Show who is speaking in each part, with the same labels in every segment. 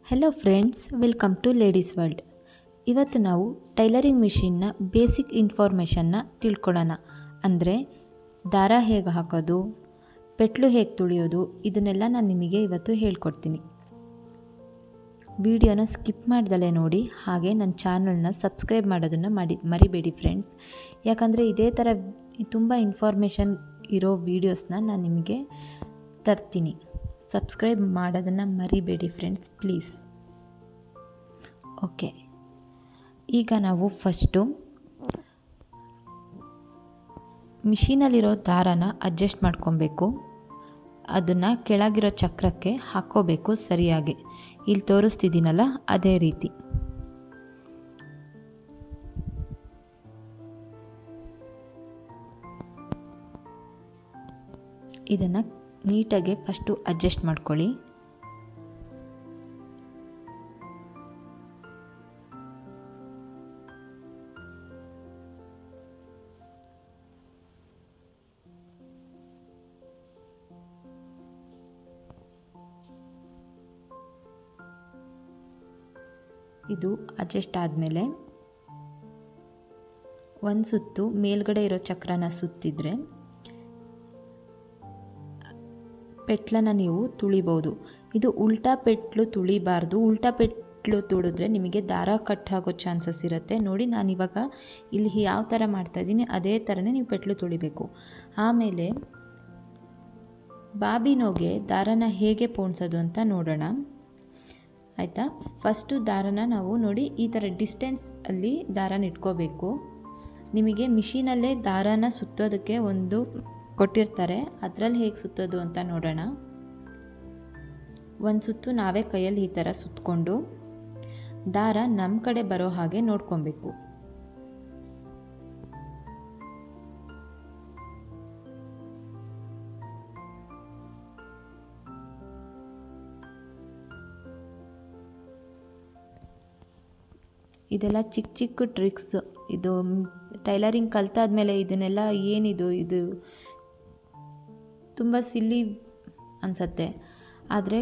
Speaker 1: Hello friends, welcome to ladies world. ಇವತ್ತು ನಾವು tailoring ಮಿಷಿನ್ನ basic ಇನ್ಫಾರ್ಮೇಷನ್ನ ತಿಳ್ಕೊಳ್ಳೋಣ. ಅಂದರೆ ದಾರ ಹೇಗೆ ಹಾಕೋದು, ಪೆಟ್ಲು ಹೇಗೆ ತುಳಿಯೋದು, ಇದನ್ನೆಲ್ಲ ನಾನು ನಿಮಗೆ ಇವತ್ತು ಹೇಳ್ಕೊಡ್ತೀನಿ. ವಿಡಿಯೋನ ಸ್ಕಿಪ್ ಮಾಡ್ದಲೇ ನೋಡಿ, ಹಾಗೆ ನನ್ನ ಚಾನಲ್ನ ಸಬ್ಸ್ಕ್ರೈಬ್ ಮಾಡೋದನ್ನು ಮರಿಬೇಡಿ ಫ್ರೆಂಡ್ಸ್. ಯಾಕಂದರೆ ಇದೇ ಥರ ತುಂಬ ಇನ್ಫಾರ್ಮೇಷನ್ ಇರೋ ವೀಡಿಯೋಸ್ನ ನಾನು ನಿಮಗೆ ತರ್ತೀನಿ. ಸಬ್ಸ್ಕ್ರೈಬ್ ಮಾಡೋದನ್ನು ಮರಿಬೇಡಿ ಫ್ರೆಂಡ್ಸ್, ಪ್ಲೀಸ್. ಓಕೆ, ಈಗ ನಾವು ಫಸ್ಟು ಮಿಷಿನಲ್ಲಿರೋ ದಾರನ ಅಡ್ಜಸ್ಟ್ ಮಾಡ್ಕೊಬೇಕು. ಅದನ್ನು ಕೆಳಗಿರೋ ಚಕ್ರಕ್ಕೆ ಹಾಕ್ಕೋಬೇಕು ಸರಿಯಾಗಿ. ಇಲ್ಲಿ ತೋರಿಸ್ತಿದ್ದೀನಲ್ಲ, ಅದೇ ರೀತಿ. ಇದನ್ನು ನೀಟಾಗಿ ಫಸ್ಟು ಅಡ್ಜಸ್ಟ್ ಮಾಡ್ಕೊಳ್ಳಿ. ಇದು ಅಡ್ಜಸ್ಟ್ ಆದಮೇಲೆ ಒಂದು ಸುತ್ತು ಮೇಲ್ಗಡೆ ಇರೋ ಚಕ್ರನ ಸುತ್ತಿದ್ರೆ ಪೆಟ್ಲನ್ನು ನೀವು ತುಳಿಬೋದು. ಇದು ಉಲ್ಟಾ ಪೆಟ್ಲು ತುಳಿಬಾರ್ದು. ಉಲ್ಟಾ ಪೆಟ್ಲು ತುಳಿದ್ರೆ ನಿಮಗೆ ದಾರ ಕಟ್ ಆಗೋ ಚಾನ್ಸಸ್ ಇರುತ್ತೆ. ನೋಡಿ, ನಾನಿವಾಗ ಇಲ್ಲಿ ಯಾವ ಥರ ಮಾಡ್ತಾಯಿದ್ದೀನಿ ಅದೇ ಥರನೇ ನೀವು ಪೆಟ್ಲು ತುಳಿಬೇಕು. ಆಮೇಲೆ ಬಾಬಿನೋಗೆ ದಾರನ ಹೇಗೆ ಪೋಣಿಸೋದು ಅಂತ ನೋಡೋಣ, ಆಯಿತಾ? ಫಸ್ಟು ದಾರನ ನಾವು ನೋಡಿ ಈ ಥರ ಡಿಸ್ಟೆನ್ಸಲ್ಲಿ ದಾರನ ಇಟ್ಕೋಬೇಕು. ನಿಮಗೆ ಮಿಷಿನಲ್ಲೇ ದಾರನ ಸುತ್ತೋದಕ್ಕೆ ಒಂದು ಕೊಟ್ಟಿರ್ತಾರೆ, ಅದರಲ್ಲಿ ಹೇಗೆ ಸುತ್ತೋದು ಅಂತ ನೋಡೋಣ. ಒಂದು ಸುತ್ತು ನಾವೇ ಕೈಯಲ್ಲಿ ಈ ಥರ ಸುತ್ತಕೊಂಡು ದಾರ ನಮ್ಮ ಕಡೆ ಬರೋ ಹಾಗೆ ನೋಡ್ಕೊಬೇಕು. ಇದೆಲ್ಲ ಚಿಕ್ಕ ಚಿಕ್ಕ ಟ್ರಿಕ್ಸ್. ಇದು ಟೈಲರಿಂಗ್ ಕಲ್ತಾದ್ಮೇಲೆ ಇದನ್ನೆಲ್ಲ ಇದು ತುಂಬ ಸಿಲ್ಲಿ ಅನಿಸತ್ತೆ. ಆದರೆ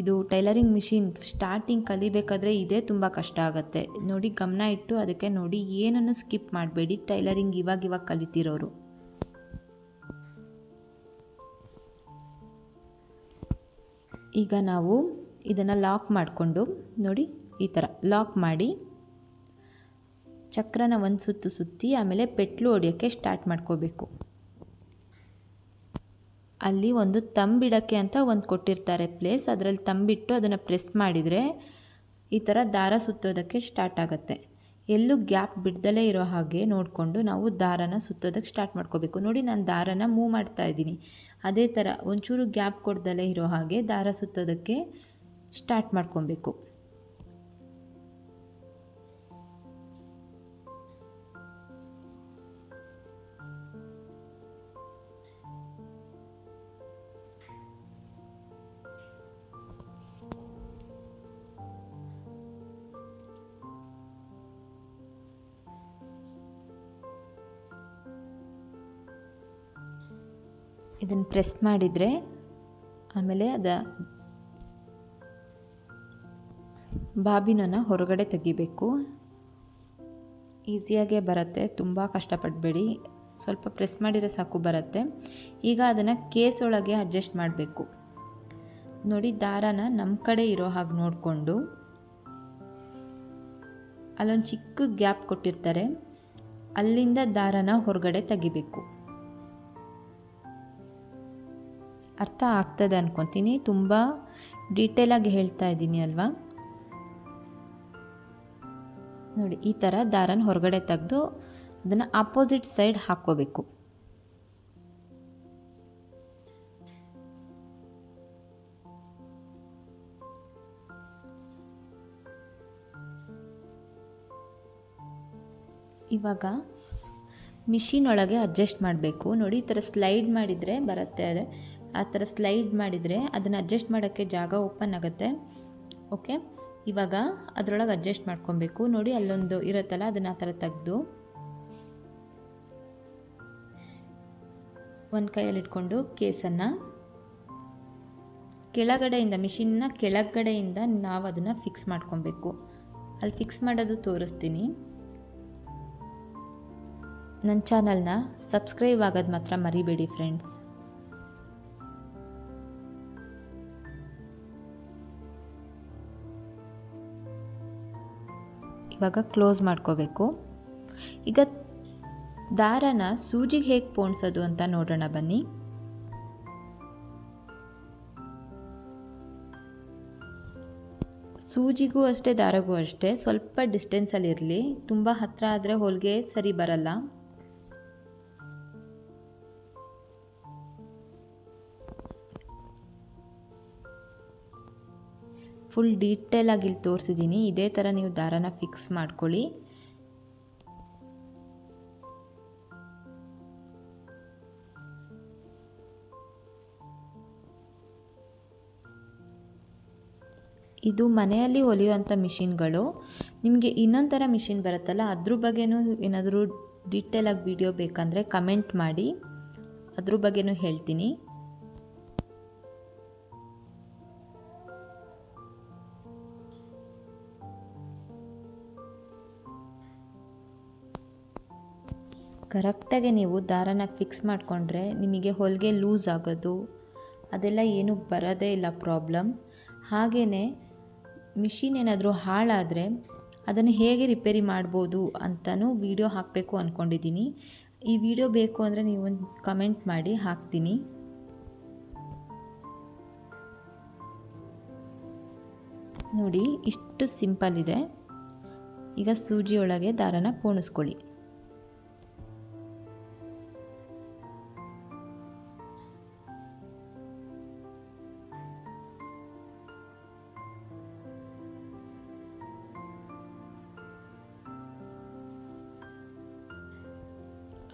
Speaker 1: ಇದು ಟೈಲರಿಂಗ್ ಮಿಷಿನ್ ಸ್ಟಾರ್ಟಿಂಗ್ ಕಲಿಬೇಕಾದ್ರೆ ಇದೇ ತುಂಬ ಕಷ್ಟ ಆಗುತ್ತೆ. ನೋಡಿ, ಗಮನ ಇಟ್ಟು ಅದಕ್ಕೆ ನೋಡಿ, ಏನನ್ನು ಸ್ಕಿಪ್ ಮಾಡಬೇಡಿ. ಟೈಲರಿಂಗ್ ಇವಾಗ ಕಲಿತಿರೋರು. ಈಗ ನಾವು ಇದನ್ನು ಲಾಕ್ ಮಾಡಿಕೊಂಡು ನೋಡಿ, ಈ ಥರ ಲಾಕ್ ಮಾಡಿ ಚಕ್ರನ ಒಂದು ಸುತ್ತು ಸುತ್ತಿ ಆಮೇಲೆ ಪೆಟ್ಲು ಹೊಡೆಯೋಕ್ಕೆ ಸ್ಟಾರ್ಟ್ ಮಾಡ್ಕೋಬೇಕು. ಅಲ್ಲಿ ಒಂದು ತಂಬಿಡೋಕ್ಕೆ ಅಂತ ಒಂದು ಕೊಟ್ಟಿರ್ತಾರೆ ಪ್ಲೇಸ್, ಅದರಲ್ಲಿ ತಂಬಿಟ್ಟು ಅದನ್ನು ಪ್ರೆಸ್ ಮಾಡಿದರೆ ಈ ಥರ ದಾರ ಸುತ್ತೋದಕ್ಕೆ ಸ್ಟಾರ್ಟ್ ಆಗುತ್ತೆ. ಎಲ್ಲೂ ಗ್ಯಾಪ್ ಬಿಡ್ದಲೇ ಇರೋ ಹಾಗೆ ನೋಡಿಕೊಂಡು ನಾವು ದಾರನ ಸುತ್ತೋದಕ್ಕೆ ಸ್ಟಾರ್ಟ್ ಮಾಡ್ಕೋಬೇಕು. ನೋಡಿ, ನಾನು ದಾರನ ಮೂವ್ ಮಾಡ್ತಾ ಇದ್ದೀನಿ. ಅದೇ ಥರ ಒಂಚೂರು ಗ್ಯಾಪ್ ಕೊಡ್ದಲೇ ಇರೋ ಹಾಗೆ ದಾರ ಸುತ್ತೋದಕ್ಕೆ ಸ್ಟಾರ್ಟ್ ಮಾಡ್ಕೊಬೇಕು. ಇದನ್ನು ಪ್ರೆಸ್ ಮಾಡಿದರೆ ಆಮೇಲೆ ಬಾಬಿನನ್ನು ಹೊರಗಡೆ ತೆಗಿಬೇಕು. ಈಸಿಯಾಗೇ ಬರುತ್ತೆ, ತುಂಬ ಕಷ್ಟಪಡಬೇಡಿ. ಸ್ವಲ್ಪ ಪ್ರೆಸ್ ಮಾಡಿದರೆ ಸಾಕು, ಬರುತ್ತೆ. ಈಗ ಅದನ್ನು ಕೇಸ್ ಒಳಗೆ ಅಡ್ಜಸ್ಟ್ ಮಾಡಬೇಕು. ನೋಡಿ, ದಾರನ ನಮ್ಮ ಕಡೆ ಇರೋ ಹಾಗೆ ನೋಡಿಕೊಂಡು ಅಲ್ಲೊಂದು ಚಿಕ್ಕ ಗ್ಯಾಪ್ ಕೊಟ್ಟಿರ್ತಾರೆ, ಅಲ್ಲಿಂದ ದಾರನ ಹೊರಗಡೆ ತೆಗಿಬೇಕು. ಅರ್ಥ ಆಗ್ತದೆ ಅನ್ಕೊತೀನಿ. ತುಂಬ ಡೀಟೇಲಾಗಿ ಹೇಳ್ತಾ ಇದ್ದೀನಿ ಅಲ್ವಾ? ನೋಡಿ, ಈ ಥರ ದಾರನ ಹೊರಗಡೆ ತೆಗೆದು ಅದನ್ನು ಆಪೋಸಿಟ್ ಸೈಡ್ ಹಾಕ್ಕೋಬೇಕು. ಇವಾಗ ಮಿಷಿನ್ ಒಳಗೆ ಅಡ್ಜಸ್ಟ್ ಮಾಡಬೇಕು. ನೋಡಿ, ಈ ಥರ ಸ್ಲೈಡ್ ಮಾಡಿದರೆ ಬರುತ್ತೆ. ಆ ಥರ ಸ್ಲೈಡ್ ಮಾಡಿದರೆ ಅದನ್ನು ಅಡ್ಜಸ್ಟ್ ಮಾಡೋಕ್ಕೆ ಜಾಗ ಓಪನ್ ಆಗುತ್ತೆ. ಓಕೆ, ಇವಾಗ ಅದರೊಳಗೆ ಅಡ್ಜಸ್ಟ್ ಮಾಡ್ಕೊಬೇಕು. ನೋಡಿ, ಅಲ್ಲೊಂದು ಇರುತ್ತಲ್ಲ, ಅದನ್ನು ಆ ಥರ ತೆಗೆದು ಒಂದು ಕೈಯಲ್ಲಿ ಇಟ್ಕೊಂಡು ಕೇಸನ್ನು ಕೆಳಗಡೆಯಿಂದ ಮಿಷಿನ್ನ ಕೆಳಗಡೆಯಿಂದ ನಾವು ಅದನ್ನು ಫಿಕ್ಸ್ ಮಾಡ್ಕೊಬೇಕು. ಅಲ್ಲಿ ಫಿಕ್ಸ್ ಮಾಡೋದು ತೋರಿಸ್ತೀನಿ. ನನ್ನ ಚಾನಲ್ನ ಸಬ್ಸ್ಕ್ರೈಬ್ ಆಗೋದು ಮಾತ್ರ ಮರಿಬೇಡಿ ಫ್ರೆಂಡ್ಸ್. ಇವಾಗ ಕ್ಲೋಸ್ ಮಾಡ್ಕೋಬೇಕು. ಈಗ ದಾರನ ಸೂಜಿಗೆ ಹೇಗೆ ಪೋಣಿಸೋದು ಅಂತ ನೋಡೋಣ ಬನ್ನಿ. ಸೂಜಿಗೂ ಅಷ್ಟೇ ದಾರಗೂ ಅಷ್ಟೇ ಸ್ವಲ್ಪ ಡಿಸ್ಟೆನ್ಸಲ್ಲಿ ಇರಲಿ. ತುಂಬ ಹತ್ತಿರ ಆದರೆ ಹೊಲಿಗೆ ಸರಿ ಬರಲ್ಲ. ಫುಲ್ ಡೀಟೇಲಾಗಿ ಇಲ್ಲಿ ತೋರಿಸಿದ್ದೀನಿ. ಇದೇ ಥರ ನೀವು ದಾರನ ಫಿಕ್ಸ್ ಮಾಡ್ಕೊಳ್ಳಿ. ಇದು ಮನೆಯಲ್ಲಿ ಹೊಲಿಯುವಂಥ ಮಿಷಿನ್ಗಳು. ನಿಮಗೆ ಇನ್ನೊಂದು ಥರ ಮಿಷಿನ್ ಬರುತ್ತಲ್ಲ, ಅದ್ರ ಬಗ್ಗೆನೂ ಏನಾದರೂ ಡೀಟೇಲಾಗಿ ವಿಡಿಯೋ ಬೇಕಂದರೆ ಕಮೆಂಟ್ ಮಾಡಿ, ಅದ್ರ ಬಗ್ಗೆನೂ ಹೇಳ್ತೀನಿ. ಕರೆಕ್ಟಾಗಿ ನೀವು ದಾರನ ಫಿಕ್ಸ್ ಮಾಡಿಕೊಂಡ್ರೆ ನಿಮಗೆ ಹೊಲಿಗೆ ಲೂಸ್ ಆಗೋದು ಅದೆಲ್ಲ ಏನೂ ಬರೋದೇ ಇಲ್ಲ ಪ್ರಾಬ್ಲಮ್. ಹಾಗೆಯೇ ಮಿಷಿನ್ ಏನಾದರೂ ಹಾಳಾದರೆ ಅದನ್ನು ಹೇಗೆ ರಿಪೇರಿ ಮಾಡ್ಬೋದು ಅಂತಲೂ ವಿಡಿಯೋ ಹಾಕಬೇಕು ಅಂದ್ಕೊಂಡಿದ್ದೀನಿ. ಈ ವಿಡಿಯೋ ಬೇಕು ಅಂದರೆ ನೀವೊಂದು ಕಮೆಂಟ್ ಮಾಡಿ, ಹಾಕ್ತೀನಿ. ನೋಡಿ, ಇಷ್ಟು ಸಿಂಪಲ್ ಇದೆ. ಈಗ ಸೂಜಿಯೊಳಗೆ ದಾರನ ಪೋಣಿಸ್ಕೊಳ್ಳಿ.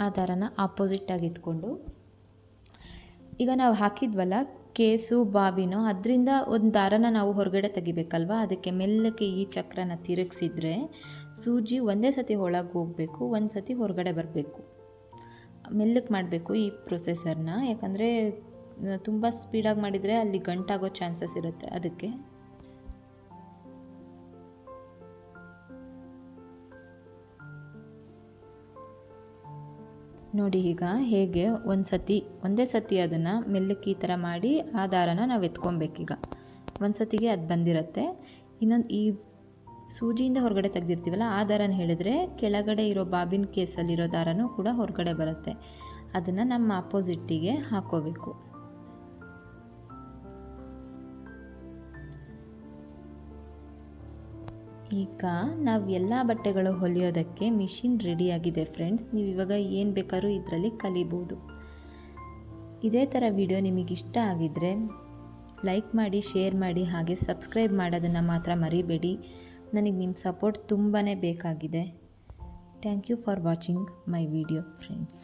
Speaker 1: ಆ ದಾರನ ಆಪೋಸಿಟ್ಟಾಗಿ ಇಟ್ಕೊಂಡು, ಈಗ ನಾವು ಹಾಕಿದ್ವಲ್ಲ ಕೇಸು ಬಾಬಿನೋ, ಅದರಿಂದ ಒಂದು ದಾರನ ನಾವು ಹೊರಗಡೆ ತೆಗಿಬೇಕಲ್ವ. ಅದಕ್ಕೆ ಮೆಲ್ಲಕ್ಕೆ ಈ ಚಕ್ರನ ತಿರುಗಿಸಿದ್ರೆ ಸೂಜಿ ಒಂದೇ ಸತಿ ಒಳಗೆ ಹೋಗಬೇಕು, ಒಂದು ಸತಿ ಹೊರಗಡೆ ಬರಬೇಕು. ಮೆಲ್ಲಕ್ಕೆ ಮಾಡಬೇಕು ಈ ಪ್ರೊಸೆಸರ್ನ, ಯಾಕಂದರೆ ತುಂಬ ಸ್ಪೀಡಾಗಿ ಮಾಡಿದರೆ ಅಲ್ಲಿ ಗಂಟಾಗೋ ಚಾನ್ಸಸ್ ಇರುತ್ತೆ. ಅದಕ್ಕೆ ನೋಡಿ, ಈಗ ಹೇಗೆ ಒಂದೇ ಸತಿ ಅದನ್ನು ಮೆಲ್ಲಕ್ಕೆ ಈ ಥರ ಮಾಡಿ ಆ ದಾರನ ನಾವು ಎತ್ಕೊಬೇಕೀಗ. ಒಂದು ಸತಿಗೆ ಅದು ಬಂದಿರುತ್ತೆ. ಇನ್ನೊಂದು ಈ ಸೂಜಿಯಿಂದ ಹೊರಗಡೆ ತೆಗೆದಿರ್ತೀವಲ್ಲ ಆ ದಾರನ ಹೇಳಿದ್ರೆ ಕೆಳಗಡೆ ಇರೋ ಬಾಬಿನ್ ಕೇಸಲ್ಲಿರೋ ದಾರನೂ ಕೂಡ ಹೊರಗಡೆ ಬರುತ್ತೆ. ಅದನ್ನು ನಮ್ಮ ಆಪೋಸಿಟ್ಟಿಗೆ ಹಾಕೋಬೇಕು. ಈಗ ನಾವು ಎಲ್ಲ ಬಟ್ಟೆಗಳು ಹೊಲಿಯೋದಕ್ಕೆ ಮಿಷಿನ್ ರೆಡಿಯಾಗಿದೆ ಫ್ರೆಂಡ್ಸ್. ನೀವು ಇವಾಗ ಏನು ಬೇಕಾದ್ರೂ ಇದರಲ್ಲಿ ಕಲಿಬೋದು. ಇದೇ ಥರ ವಿಡಿಯೋ ನಿಮಗಿಷ್ಟ ಆಗಿದ್ದರೆ ಲೈಕ್ ಮಾಡಿ, ಶೇರ್ ಮಾಡಿ, ಹಾಗೆ ಸಬ್ಸ್ಕ್ರೈಬ್ ಮಾಡೋದನ್ನು ಮಾತ್ರ ಮರಿಬೇಡಿ. ನನಗೆ ನಿಮ್ಮ ಸಪೋರ್ಟ್ ತುಂಬಾ ಬೇಕಾಗಿದೆ. Thank you for watching my video friends.